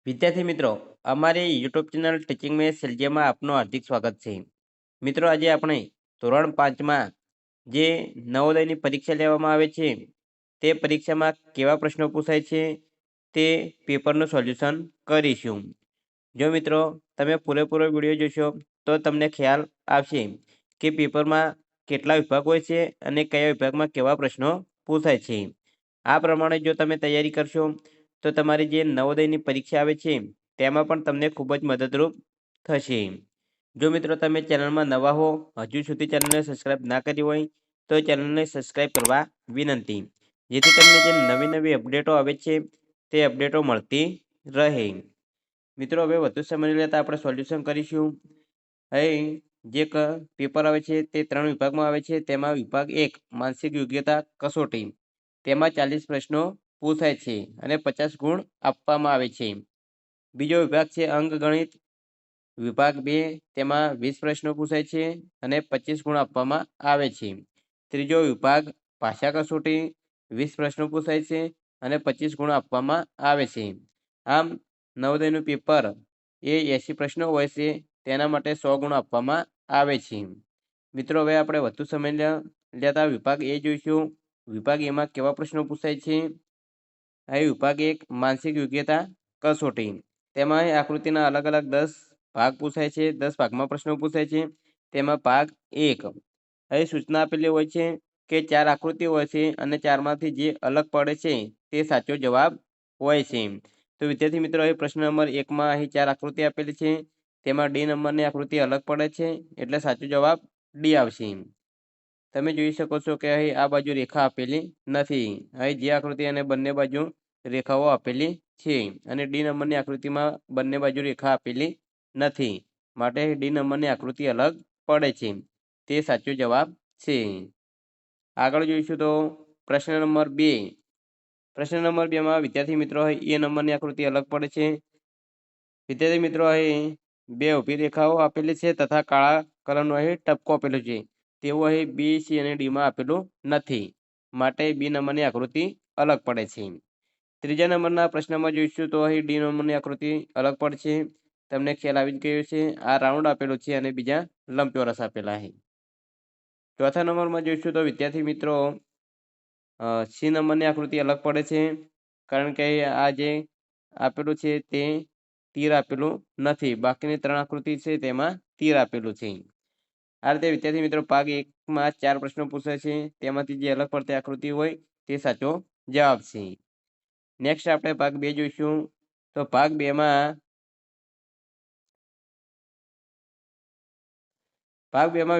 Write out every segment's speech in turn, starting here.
વિદ્યાર્થી મિત્રો, અમારી યુટ્યુબ ચેનલ ટીચિંગ મેં સેલજીમાં આપનું હાર્દિક સ્વાગત છે. મિત્રો, આજે આપણે ધોરણ 5માં જે નવોદયની પરીક્ષા લેવામાં આવે છે તે પરીક્ષામાં કેવા પ્રશ્નો પૂછાય છે તે પેપરનું સોલ્યુશન કરીશું. જો મિત્રો તમે પૂરેપૂરો વિડીયો જોશો તો તમને ખ્યાલ આવશે કે પેપરમાં કેટલા વિભાગ હોય છે અને કયા વિભાગમાં કેવા પ્રશ્નો પૂછાય છે. આ પ્રમાણે જો તમે તૈયારી કરશો તો તમારી જે નવોદયની પરીક્ષા આવે છે તેમાં પણ તમને ખૂબ જ મદદરૂપ થશે. જો મિત્રો તમે ચેનલમાં નવા હો, હજુ સુધી ચેનલને સબસ્ક્રાઇબ ના કરી હોય તો ચેનલને સબસ્ક્રાઇબ કરવા વિનંતી, જેથી તમને જે નવી નવી અપડેટો આવે છે તે અપડેટો મળતી રહે. મિત્રો, હવે વધુ સમય નહીં લેતા આપણે સોલ્યુશન કરીશું. અહીં જે પેપર આવે છે તે 3 વિભાગમાં આવે છે. તેમાં વિભાગ 1 માનસિક યોગ્યતા કસોટી, તેમાં 40 પ્રશ્નો પૂછાય છે અને 50 ગુણ આપવામાં આવે છે. બીજો વિભાગ છે અંકગણિત, વિભાગ 2 તેમાં 20 પ્રશ્નો પૂછાય છે અને 25 ગુણ આપવામાં આવે છે. ત્રીજો વિભાગ ભાષા કસોટી, 20 પ્રશ્નો પૂછાય છે અને 25 ગુણ આપવામાં આવે છે. આમ નવોદયનું પેપર એ 80 પ્રશ્નો હોય છે, તેના માટે 100 ગુણ આપવામાં આવે છે. મિત્રો, હવે આપણે વધુ સમય લેતા વિભાગ એ જોઈશું. વિભાગ એમાં કેવા પ્રશ્નો પૂછાય છે. અહીં વિભાગ 1 માનસિક યોગ્યતા કસોટી, તેમાં આકૃતિના અલગ અલગ 10 ભાગ પૂછાય છે. 10 ભાગમાં પ્રશ્નો પૂછાય છે. તેમાં ભાગ 1 અહીં સૂચના આપેલી હોય છે કે 4 આકૃતિ હોય છે અને 4માંથી જે અલગ પડે છે તે સાચો જવાબ હોય છે. તો વિદ્યાર્થી મિત્રો, અહીં પ્રશ્ન નંબર 1માં અહીં 4 આકૃતિ આપેલી છે. તેમાં ડી નંબરની આકૃતિ અલગ પડે છે એટલે સાચો જવાબ ડી આવશે. તમે જોઈ શકો છો કે અહીં આ બાજુ રેખા આપેલી નથી. અહીં જે આકૃતિ અને બંને બાજુ રેખાઓ આપેલી છે અને ડી નંબરની આકૃતિમાં બંને બાજુ રેખા આપેલી નથી, માટે ડી નંબરની આકૃતિ અલગ પડે છે. તે સાચો જવાબ છે. આગળ જોઈશું તો પ્રશ્ન નંબર 2. પ્રશ્ન નંબર 2માં વિદ્યાર્થી મિત્રો અહીં એ નંબરની આકૃતિ અલગ પડે છે. વિદ્યાર્થી મિત્રો, અહીં 2 ઊભી રેખાઓ આપેલી છે તથા કાળા કલરનો અહીં ટપકો આપેલો છે. તેવું અહીં બી, સી અને ડીમાં આપેલું નથી, માટે બી નંબરની આકૃતિ અલગ પડે છે. ત્રીજા નંબરના પ્રશ્નમાં જોઈશું તો અહીં ડી નંબરની આકૃતિ અલગ પડશે. તમને ખ્યાલ આવી જ ગયો છે. આ રાઉન્ડ આપેલો છે અને બીજા લંબચોરસ આપેલા છે. ચોથા નંબરમાં જોઈશું તો વિદ્યાર્થી મિત્રો સી નંબરની આકૃતિ અલગ પડે છે, કારણ કે આ જે આપેલું છે તે તીર આપેલું નથી. બાકીની 3 આકૃતિ છે તેમાં તીર આપેલું છે. આ રીતે વિદ્યાર્થી મિત્રો ભાગ 1માં 4 પ્રશ્નો પૂછાય છે. તેમાંથી જે અલગ પડતી આકૃતિ હોય તે સાચો જવાબ છે. નેક્સ્ટ આપણે ભાગ 2 જોઈશું. તો ભાગ 2માં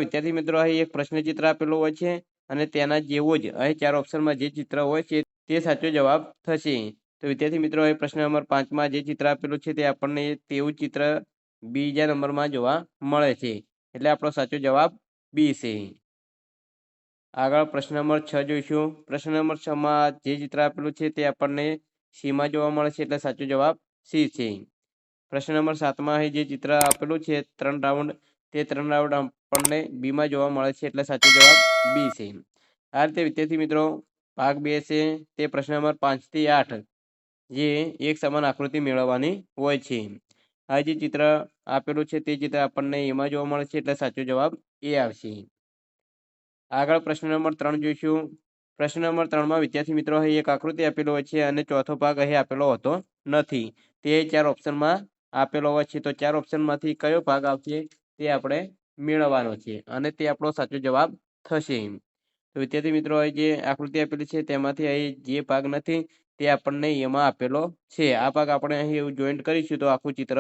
વિદ્યાર્થી મિત્રો અહીં એક પ્રશ્ન ચિત્ર આપેલું હોય છે અને તેના જેવો જ અહીં 4 ઓપ્શનમાં જે ચિત્ર હોય છે તે સાચો જવાબ થશે. તો વિદ્યાર્થી મિત્રો, અહીં પ્રશ્ન નંબર 5માં જે ચિત્ર આપેલું છે તે આપણને તેવું ચિત્ર બીજા નંબરમાં જોવા મળે છે, એટલે આપણો સાચો જવાબ બી છે. આગળ પ્રશ્ન નંબર 6 જોઈશું. પ્રશ્ન નંબર 6માં જે ચિત્ર આપેલું છે તે આપણને સીમાં જોવા મળે છે, એટલે સાચો જવાબ સી છે. પ્રશ્ન નંબર 7માં અહીં જે ચિત્ર આપેલું છે 3 રાઉન્ડ, તે 3 રાઉન્ડ આપણને બીમાં જોવા મળે છે, એટલે સાચો જવાબ બી છે. આ રીતે વિદ્યાર્થી મિત્રો ભાગ 2 છે તે પ્રશ્ન નંબર 5 થી 8 જે એક સમાન આકૃતિ મેળવવાની હોય છે. આ જે ચિત્ર આપેલું છે તે ચિત્ર આપણને એમાં જોવા મળે છે, એટલે સાચો જવાબ એ આવશે. આગળ પ્રશ્ન નંબર 3 જોઈશું. પ્રશ્ન નંબર 3માં વિદ્યાર્થી મિત્રો અહીં એક આકૃતિ આપેલો હોય છે અને ચોથો ભાગ અહીં આપેલો હોતો નથી. તે 4 ઓપ્શનમાં આપેલો હોય છે. તો 4 ઓપ્શનમાંથી કયો ભાગ આવશે તે આપણે મેળવવાનો છે અને તે આપણો સાચો જવાબ થશે. તો વિદ્યાર્થી મિત્રો, અહીં જે આકૃતિ આપેલી છે તેમાંથી અહીં જે ભાગ નથી તે આપણને એમાં આપેલો છે. આ ભાગ આપણે અહીં એવું જોઈન્ટ કરીશું તો આખું ચિત્ર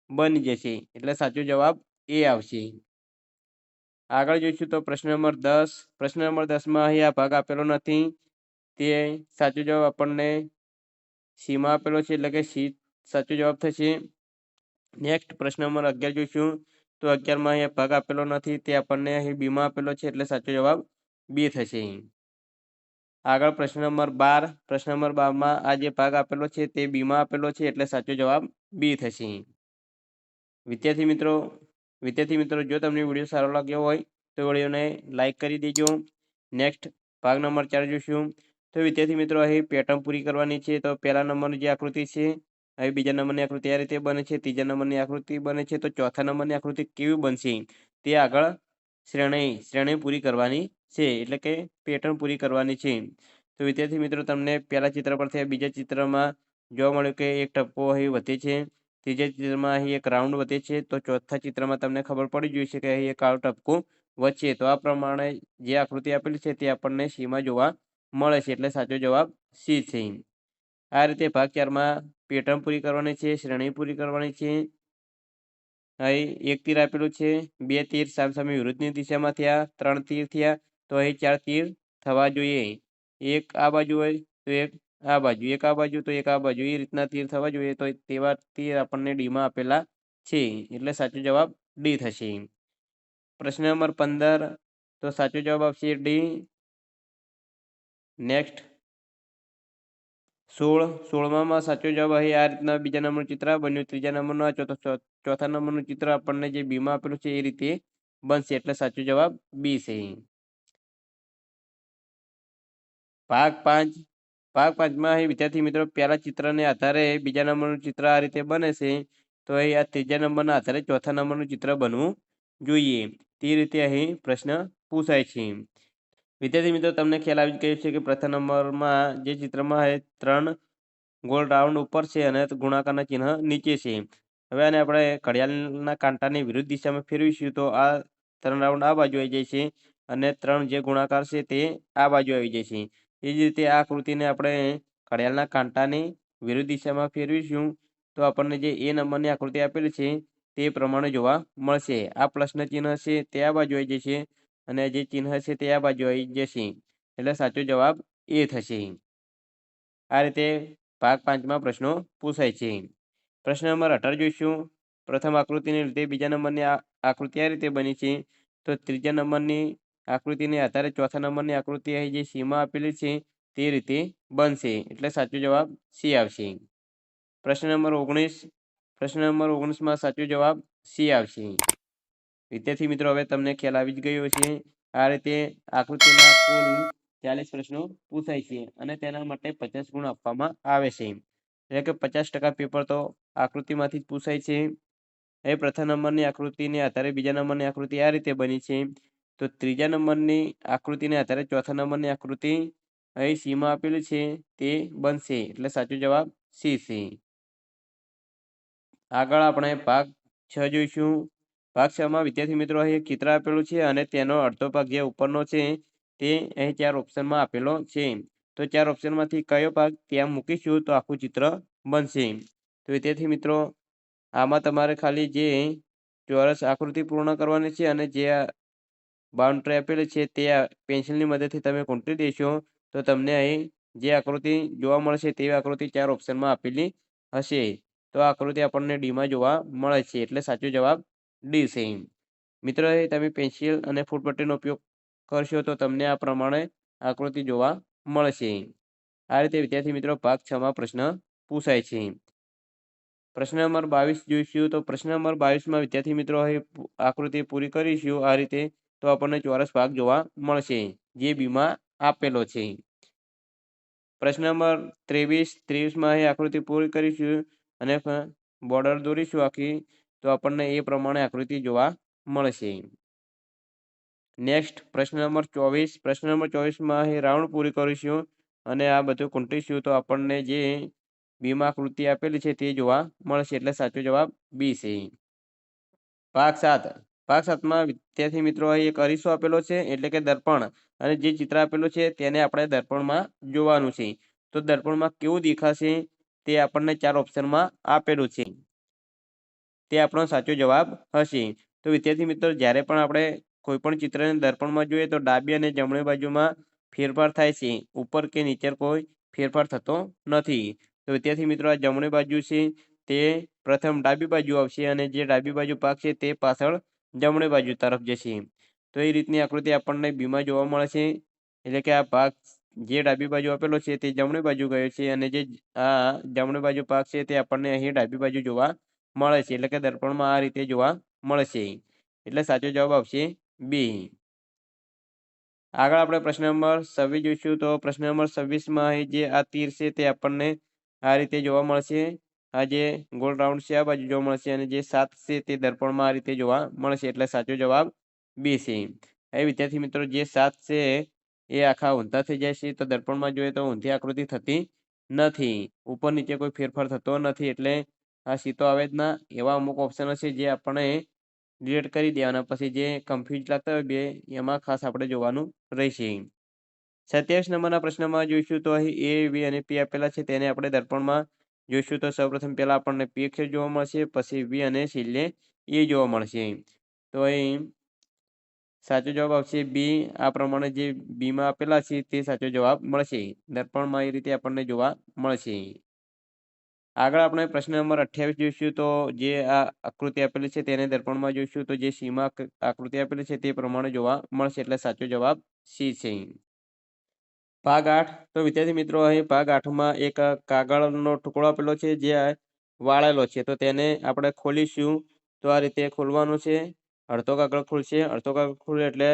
બની જશે, એટલે સાચો જવાબ એ આવશે. આગળ જોઈશું તો પ્રશ્ન નંબર 10. પ્રશ્ન નંબર 10માં અહીં આ ભાગ આપેલો નથી. તે સાચો જવાબ આપણને સીમાં આપેલો છે, એટલે કે સી સાચો જવાબ થશે. નેક્સ્ટ પ્રશ્ન નંબર 11 જોઈશું. તો 11માં અહીં ભાગ આપેલો નથી, તે આપણને અહીં બીમાં આપેલો છે, એટલે સાચો જવાબ બી થશે. આગળ પ્રશ્ન નંબર 12. પ્રશ્ન નંબર 12માં આ જે ભાગ આપેલો છે તે બીમાં આપેલો છે, એટલે સાચો જવાબ બી થશે. વિદ્યાર્થી મિત્રો, જો તમને વિડીયો સારો લાગ્યો હોય તો વિડીયોને લાઇક કરી દેજો. નેક્સ્ટ ભાગ નંબર 4 જોઈશું. તો વિદ્યાર્થી મિત્રો અહીં પેટર્ન પૂરી કરવાની છે. તો પહેલા નંબરની જે આકૃતિ છે હવે બીજા નંબરની આકૃતિ આ રીતે બને છે, ત્રીજા નંબરની આકૃતિ બને છે, તો ચોથા નંબરની આકૃતિ કેવી બનશે તે આગળ શ્રેણી પૂરી કરવાની છે, એટલે કે પેટર્ન પૂરી કરવાની છે. તો વિદ્યાર્થી મિત્રો તમને પહેલા ચિત્ર પરથી બીજા ચિત્રમાં જોવા મળ્યું કે એક ટપ્પો અહીં વધે છે, ત્રીજા ચિત્રમાં અહીં એક રાઉન્ડ વધે છે, તો ચોથા ચિત્રમાં તમને ખબર પડી જોઈશે કે અહીં એક કાળો ટપકો વચ્ચે. તો આ પ્રમાણે જે આકૃતિ આપેલી છે તે આપણને સીમાં જોવા મળે છે, એટલે સાચો જવાબ સી છે. આ રીતે ભાગ 4માં પેટર્ન પૂરી કરવાની છે, શ્રેણી પૂરી કરવાની છે. અહીં એક તીર આપેલું છે, 2 તીર સામસામે વિરુદ્ધની દિશામાં થયા, 3 તીર થયા, તો અહીં 4 તીર થવા જોઈએ. એક આ બાજુ હોય તો એક આ બાજુ, એક આ બાજુ તો એક આ બાજુ, એ રીતના તીર થવા જોઈએ. તો તેવા તીર આપણને ડીમાં આપેલા છે, એટલે સાચો જવાબ ડી થશે. પ્રશ્ન નંબર 15, તો સાચો જવાબ આવશે ડી. નેક્સ્ટ 16માં સાચો જવાબ અહીં આ રીતના બીજા નંબરનું ચિત્ર બન્યું, ત્રીજા નંબરનું ચોથા નંબરનું ચિત્ર આપણને જે બીમાં આપેલું છે એ રીતે બનશે, એટલે સાચો જવાબ બી છે. ભાગ 5માં અહીં વિદ્યાર્થી મિત્રો પહેલા ચિત્રને આધારે બીજા નંબરનું ચિત્ર આ રીતે બને છે, તો અહીં આ ત્રીજા નંબરના આધારે ચોથા નંબરનું ચિત્ર બનવું જોઈએ. તે રીતે અહીં પ્રશ્ન પૂછાય છે. વિદ્યાર્થી મિત્રો તમને ખ્યાલ આવી ગયો છે કે પ્રથમ નંબરમાં જે ચિત્રમાં 3 ગોળ રાઉન્ડ ઉપર છે અને ગુણાકારના ચિહ્ન નીચે છે. હવે આને આપણે ઘડિયાળના કાંટાની વિરુદ્ધ દિશામાં ફેરવીશું તો આ 3 રાઉન્ડ આ બાજુ આવી જાય છે અને 3 જે ગુણાકાર છે તે આ બાજુ આવી જાય છે. એ જ રીતે આ આકૃતિને આપણે ઘડિયાળના કાંટાની વિરુદ્ધ દિશામાં ફેરવીશું તો આપણને જે એ નંબરની આકૃતિ આપેલી છે તે પ્રમાણે જોવા મળશે. આ પ્લસનું ચિહ્ન છે તે આ બાજુ આવી જશે અને જે ચિહ્ન છે તે આ બાજુ આવી જશે, એટલે સાચો જવાબ એ થશે. આ રીતે ભાગ 5માં પ્રશ્નો પૂછાય છે. પ્રશ્ન નંબર 18 જોઈશું. પ્રથમ આકૃતિને લીધે બીજા નંબરની આકૃતિ આ રીતે બની છે, તો ત્રીજા નંબરની આકૃતિને આધારે ચોથા નંબરની આકૃતિ અહીં જે સીમાં આપેલી છે તે રીતે બનશે, એટલે સાચો જવાબ સી આવશે. પ્રશ્ન નંબર 19માં સાચો જવાબ સી આવશે. વિદ્યાર્થી મિત્રો હવે તમને ખ્યાલ આવી જ ગયો છે. આ રીતે આકૃતિના કુલ 40 પ્રશ્નો પૂછાય છે અને તેના માટે 50 ગુણ આપવામાં આવે છે, એટલે કે 50% પેપર તો આકૃતિમાંથી જ પૂછાય છે. હવે પ્રથમ નંબરની આકૃતિને આધારે બીજા નંબરની આકૃતિ આ રીતે બની છે, તો ત્રીજા નંબરની આકૃતિને આધારે ચોથા નંબરની આકૃતિ અહીં સીમાં આપેલું છે તે બનશે, એટલે સાચો જવાબ સી છે. આગળ આપણે ભાગ 6 જોઈશું. ભાગ 6માં વિદ્યાર્થી મિત્રો અહીં એક ચિત્ર આપેલું છે અને તેનો અડધો ભાગ જે ઉપરનો છે તે અહીં 4 ઓપ્શનમાં આપેલો છે. તો 4 ઓપ્શનમાંથી કયો ભાગ ત્યાં મૂકીશું તો આખું ચિત્ર બનશે. તો વિદ્યાર્થી મિત્રો આમાં તમારે ખાલી જે ચોરસ આકૃતિ પૂર્ણ કરવાની છે અને જે બાઉન્ડ્રી આપેલી છે તે પેન્સિલની મદદથી તમે ખૂંટી દેશો તો તમને અહીં જે આકૃતિ જોવા મળશે તેવી આકૃતિ 4 ઓપ્શનમાં આપેલી હશે. તો આ આકૃતિ આપણને ડીમાં જોવા મળે છે, એટલે સાચો જવાબ ડી છે. મિત્રો તમે પેન્સિલ અને ફૂટપટ્ટીનો ઉપયોગ કરશો તો તમને આ પ્રમાણે આકૃતિ જોવા મળશે. આ રીતે વિદ્યાર્થી મિત્રો ભાગ 6માં પ્રશ્ન પૂછાય છે. પ્રશ્ન નંબર 22 જોઈશું. તો પ્રશ્ન નંબર 22માં વિદ્યાર્થી મિત્રો અહીં આકૃતિ પૂરી કરીશું આ રીતે, તો આપણને ચોરસ ભાગ જોવા મળશે જે બીમાં આપેલો છે. પ્રશ્ન નંબર 23માં અહીં આકૃતિ પૂરી કરીશું અને બોર્ડર દોરીશું આખી, તો આપણને એ પ્રમાણે આકૃતિ જોવા મળશે. નેક્સ્ટ પ્રશ્ન નંબર 24માં અહીં રાઉન્ડ પૂરી કરીશું અને આ બધું ખૂંટીશું તો આપણને જે બીમાં આકૃતિ આપેલી છે તે જોવા મળશે, એટલે સાચો જવાબ બી છે. ભાગ 7માં વિદ્યાર્થી મિત્રો અહીં એક અરીસો આપેલો છે, એટલે કે દર્પણ, અને જે ચિત્ર આપેલું છે તેને આપણે દર્પણમાં જોવાનું છે. તો દર્પણમાં કેવું દેખાશે તે આપણને 4 ઓપ્શનમાં આપેલું છે, તે આપણો સાચો જવાબ હશે. તો વિદ્યાર્થી મિત્રો જ્યારે પણ આપણે કોઈ પણ ચિત્રને દર્પણમાં જોઈએ તો ડાબી અને જમણી બાજુમાં ફેરફાર થાય છે, ઉપર કે નીચે કોઈ ફેરફાર થતો નથી. તો વિદ્યાર્થી મિત્રો આ જમણી બાજુ છે તે પ્રથમ ડાબી બાજુ આવશે અને જે ડાબી બાજુ ભાગ છે તે પાછળ જમણી બાજુ તરફ જશે. તો એ રીતની આકૃતિ આપણને બીમાં જોવા મળે છે, એટલે કે આ ભાગ જે ડાબી બાજુ આપેલો છે તે જમણી બાજુ ગયો છે અને જે આ જમણી બાજુ ભાગ છે તે આપણને અહીં ડાબી બાજુ જોવા મળે છે, એટલે કે દર્પણમાં આ રીતે જોવા મળશે, એટલે સાચો જવાબ આવશે બી. આગળ આપણે પ્રશ્ન નંબર 26 જોઈશું. તો પ્રશ્ન નંબર 26માં અહીં જે આ તીર છે તે આપણને આ રીતે જોવા મળશે આ જે ગોળ રાઉન્ડ છે આ બાજુ જોવા મળશે અને જે 7 છે તે દર્પણમાં આ રીતે જોવા મળશે એટલે સાચો જવાબ બી છે. હવે વિદ્યાર્થી મિત્રો જે 7 છે એ આખા ઊંધા થઈ જાય છે તો દર્પણમાં જોઈએ તો ઊંધી આકૃતિ થતી નથી. ઉપર નીચે કોઈ ફેરફાર થતો નથી એટલે આ સીતો આવે જ ના. એવા અમુક ઓપ્શન છે જે આપણે ડિલીટ કરી દેવાના. પછી જે કન્ફ્યુઝ લાગતા હોય બે એમાં ખાસ આપણે જોવાનું રહેશે. 27 નંબરના પ્રશ્નમાં જોઈશું તો અહીં એ, બી અને પી આપેલા છે તેને આપણે દર્પણમાં જોઈશું તો સૌપ્રથમ પહેલા આપણને પી અક્ષર જોવા મળશે, પછી બી અને છેલ્લે એ જોવા મળશે. તો અહીં સાચો જવાબ આવશે બી. આ પ્રમાણે જે બીમાં આપેલા છે તે સાચો જવાબ મળશે. દર્પણમાં એ રીતે આપણને જોવા મળશે. આગળ આપણે પ્રશ્ન નંબર 28 જોઈશું તો જે આ આકૃતિ આપેલી છે તેને દર્પણમાં જોઈશું તો જે સીમાં આકૃતિ આપેલી છે તે પ્રમાણે જોવા મળશે એટલે સાચો જવાબ સી છે. ભાગ 8 તો વિદ્યાર્થી મિત્રો અહીં ભાગ 8માં એક કાગળનો ટુકડો આપેલો છે જે વાળેલો છે તો તેને આપણે ખોલીશું તો આ રીતે ખોલવાનું છે. અડધો કાગળ ખુલશે, અડધો કાગળ ખુલે એટલે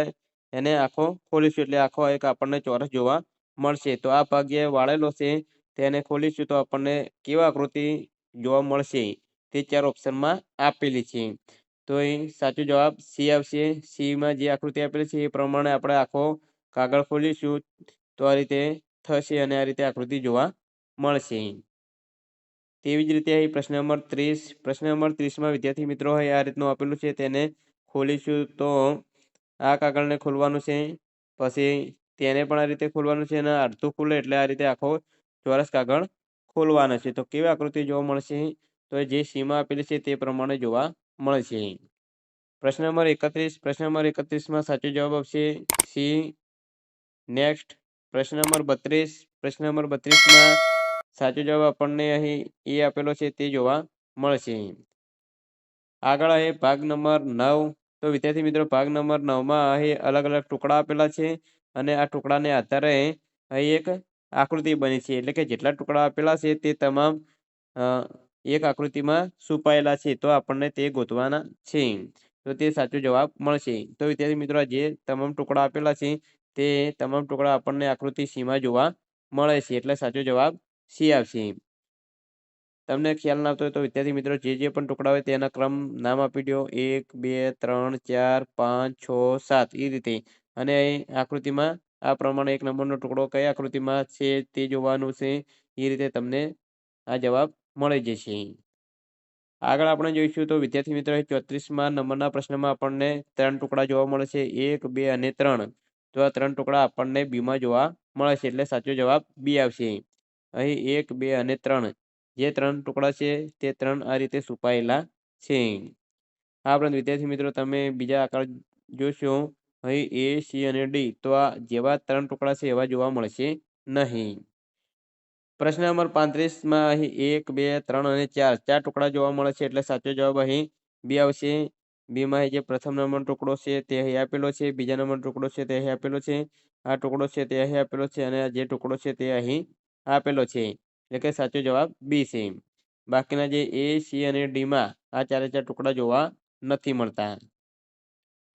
એને આખો ખોલીશું એટલે આખો એક આપણને ચોરસ જોવા મળશે. તો આ ભાગ જે વાળેલો છે તેને ખોલીશું તો આપણને કેવા આકૃતિ જોવા મળશે તે 4 ઓપ્શનમાં આપેલી છે. તો અહીં સાચો જવાબ સી આવશે. સીમાં જે આકૃતિ આપેલી છે એ પ્રમાણે આપણે આખો કાગળ ખોલીશું તો આ રીતે થશે અને આ રીતે આકૃતિ જોવા મળશે. તેવી જ રીતે અહીં પ્રશ્ન નંબર 30. પ્રશ્ન નંબર 30માં વિદ્યાર્થી મિત્રો અહીં આ રીતનું આપેલું છે તેને ખોલીશું તો આ કાગળને ખોલવાનું છે. પછી તેને પણ આ રીતે ખોલવાનું છે અને અડધું ખુલે એટલે આ રીતે આખો ચોરસ કાગળ ખોલવાનો છે. તો કેવી આકૃતિ જોવા મળશે તો જે સીમાં આપેલી છે તે પ્રમાણે જોવા મળશે. પ્રશ્ન નંબર 31. પ્રશ્ન નંબર 31માં સાચો જવાબ આવશે સી. નેક્સ્ટ પ્રશ્ન નંબર 32. પ્રશ્ન નંબર 32માં સાચો જવાબ આપણને અહીં એ આપેલો છે તે જોવા મળશે. આગળ અહીં ભાગ નંબર 9. તો વિદ્યાર્થી મિત્રો ભાગ નંબર 9માં અહીં અલગ અલગ ટુકડા આપેલા છે અને આ ટુકડાને આધારે અહીં એક આકૃતિ બની છે એટલે કે જેટલા ટુકડા આપેલા છે તે તમામ એક આકૃતિમાં છુપાયેલા છે તો આપણને તે ગોતવાના છે તો તે સાચો જવાબ મળશે. તો વિદ્યાર્થી મિત્રો જે તમામ ટુકડા આપેલા છે તે તમામ ટુકડા આપણને આકૃતિ સીમાં જોવા મળે છે એટલે સાચો જવાબ સી આવશે. તમને ખ્યાલ ના આવતો હોય તો વિદ્યાર્થી મિત્રો જે પણ ટુકડા હોય તેના ક્રમ નામ આપી દો 1, 2, 3, 4, 5, 6, 7 એ રીતે અને અહીં આકૃતિમાં આ પ્રમાણે 1 નંબરનો ટુકડો કઈ આકૃતિમાં છે તે જોવાનું છે. એ રીતે તમને આ જવાબ મળી જશે. આગળ આપણે જોઈશું તો વિદ્યાર્થી મિત્રો 34માં નંબરના પ્રશ્નમાં આપણને 3 ટુકડા જોવા મળે છે 1, 2 અને 3. તો આ 3 ટુકડા આપણને બીમાં જોવા મળે છે એટલે સાચો જવાબ બી આવશે. અહીં 1, 2 અને 3 જે 3 ટુકડા છે તે 3 આ રીતે છુપાયેલા છે. આ ઉપરાંત વિદ્યાર્થી મિત્રો તમે બીજા આગળ જોશો અહીં એ, સી અને ડી તો આ જેવા 3 ટુકડા છે એવા જોવા મળશે નહીં. પ્રશ્ન નંબર 35માં અહીં 1, 2, 3 અને 4 ટુકડા જોવા મળે છે એટલે સાચો જવાબ અહીં બી આવશે. બીમાં જે પ્રથમ નંબરનો ટુકડો છે તે અહીં આપેલો છે, બીજા નંબરનો ટુકડો છે તે અહીં આપેલો છે, આ ટુકડો છે તે અહીં આપેલો છે અને જે ટુકડો છે તે અહીં આપેલો છે એટલે કે સાચો જવાબ બી છે. બાકીના જે એ, સી અને ડીમાં આ 4 ટુકડા જોવા નથી મળતા.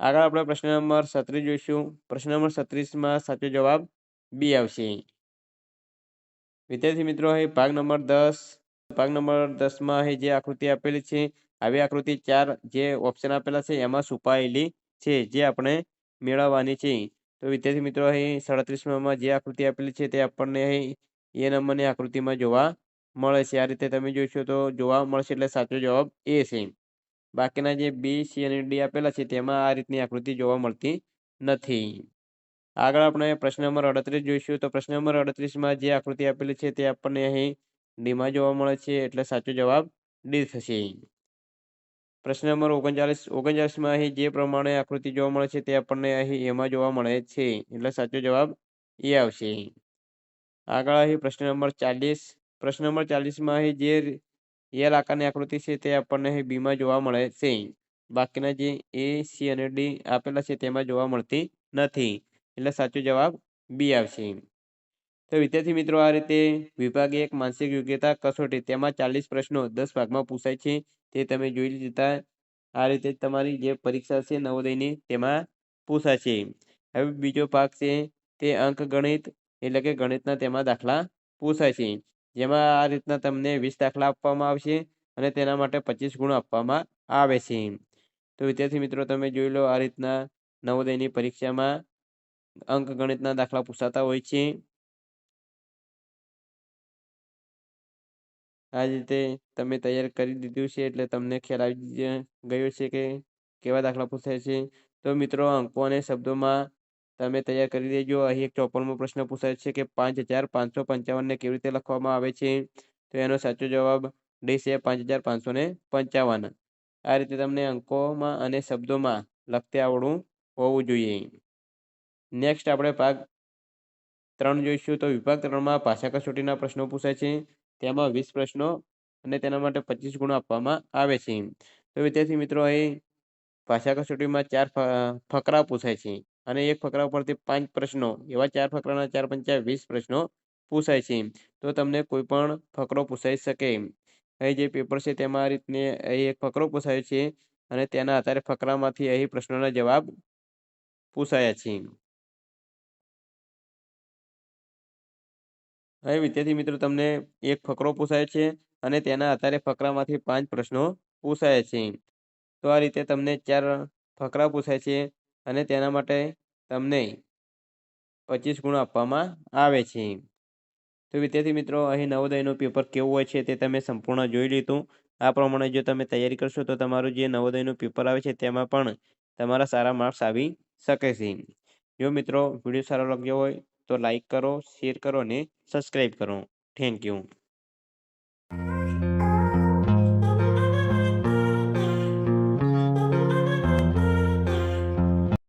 આગળ આપણે પ્રશ્ન નંબર 36 જોઈશું. પ્રશ્ન નંબર 36માં સાચો જવાબ બી આવશે. વિદ્યાર્થી મિત્રો અહીં ભાગ નંબર 10. ભાગ નંબર 10માં અહીં જે આકૃતિ આપેલી છે આવી આકૃતિ 4 જે ઓપ્શન આપેલા છે એમાં છુપાયેલી છે જે આપણે મેળવવાની છે. તો વિદ્યાર્થી મિત્રો અહીં 37માં જે આકૃતિ આપેલી છે તે આપણને અહીં એ નંબરની આકૃતિમાં જોવા મળે છે. આ રીતે તમે જોઈશો તો જોવા મળશે એટલે સાચો જવાબ એ છે. બાકીના જે બી, સી અને ડી આપેલા છે તેમાં આ રીતની આકૃતિ જોવા મળતી નથી. આગળ આપણે પ્રશ્ન નંબર 38 જોઈશું તો પ્રશ્ન નંબર 38માં જે આકૃતિ આપેલી છે તે આપણને અહીં ડીમાં જોવા મળે છે એટલે સાચો જવાબ ડી થશે. પ્રશ્ન નંબર 39માં અહીં જે પ્રમાણે આકૃતિ જોવા મળે છે તે આપણને અહીં એમાં જોવા મળે છે એટલે સાચો જવાબ એ આવશે. આગળ અહીં પ્રશ્ન નંબર 40. પ્રશ્ન નંબર 40માં અહીં જે એલ આકારની આકૃતિ છે તે આપણને અહીં બીમાં જોવા મળે છે. બાકીના જે એ, સી અને ડી આપેલા છે તેમાં જોવા મળતી નથી એટલે સાચો જવાબ બી આવશે. તો વિદ્યાર્થી મિત્રો આ રીતે વિભાગ 1 માનસિક યોગ્યતા કસોટી તેમાં 40 પ્રશ્નો 10 ભાગમાં પૂછાય છે તે તમે જોઈ લીધા. આ રીતે તમારી જે પરીક્ષા છે નવોદયની તેમાં પૂછાશે. હવે બીજો ભાગ છે તે અંકગણિત એટલે કે ગણિતના તેમાં દાખલા પૂછાય છે. જેમાં આ રીતના તમને 20 દાખલા આપવામાં આવશે અને તેના માટે 25 ગુણ આપવામાં આવે છે. તો વિદ્યાર્થી મિત્રો તમે જોઈ લો આ રીતના નવોદયની પરીક્ષામાં અંકગણિતના દાખલા પૂછાતા હોય છે. આ રીતે તમે તૈયાર કરી દીધું છે એટલે તમને ખ્યાલ આવી ગયો છે કે કેવા દાખલા પૂછાય છે. તો મિત્રો અંકો અને શબ્દોમાં તમે તૈયાર કરી દેજો. અહીં એક 54મો પ્રશ્ન પૂછાય છે કે 5555 ને કેવી રીતે લખવામાં આવે છે? તો એનો સાચો જવાબ ડી છે 5555. આ રીતે તમને અંકોમાં અને શબ્દોમાં લખતે આવડવું હોવું જોઈએ. નેક્સ્ટ આપણે ભાગ 3 જોઈશું. તો વિભાગ 3માં ભાષા કસોટીના પ્રશ્નો પૂછાય છે. તેમાં 20 પ્રશ્નો અને તેના માટે 25 ગુણ આપવામાં આવે છે. તો વિદ્યાર્થી મિત્રો અહીં ભાષા કસોટીમાં 4 ફકરા પૂછાય છે અને એક ફકરા ઉપરથી 5 પ્રશ્નો એવા 4 ફકરાના 4 પંચા 20 પ્રશ્નો પૂછાય છે. તો તમને કોઈ પણ ફકરો પૂછાઈ શકે. અહીં જે પેપર છે તેમાં આ રીતની અહીં એક ફકરો પૂછાયો છે અને તેના આધારે ફકરામાંથી અહીં પ્રશ્નોના જવાબ પૂછાયા છે. હવે વિદ્યાર્થી મિત્રો તમને એક ફકરો પૂછાયો છે અને તેના આધારે ફકરામાંથી 5 પ્રશ્નો પૂછાયા છે. તો આ રીતે તમને 4 ફકરા પૂછાય છે અને તેના માટે તમને 25 ગુણ આપવામાં આવે છે. તો વિદ્યાર્થી મિત્રો અહીં નવોદયનું પેપર કેવું હોય છે તે તમે સંપૂર્ણ જોઈ લીધું. આ પ્રમાણે જો તમે તૈયારી કરશો તો તમારું જે નવોદયનું પેપર આવે છે તેમાં પણ તમારા સારા માર્ક્સ આવી શકે છે. જો મિત્રો વિડીયો સારો લાગ્યો હોય તો લાઈક કરો, શેર કરો અને સબસ્ક્રાઈબ કરો. Thank you.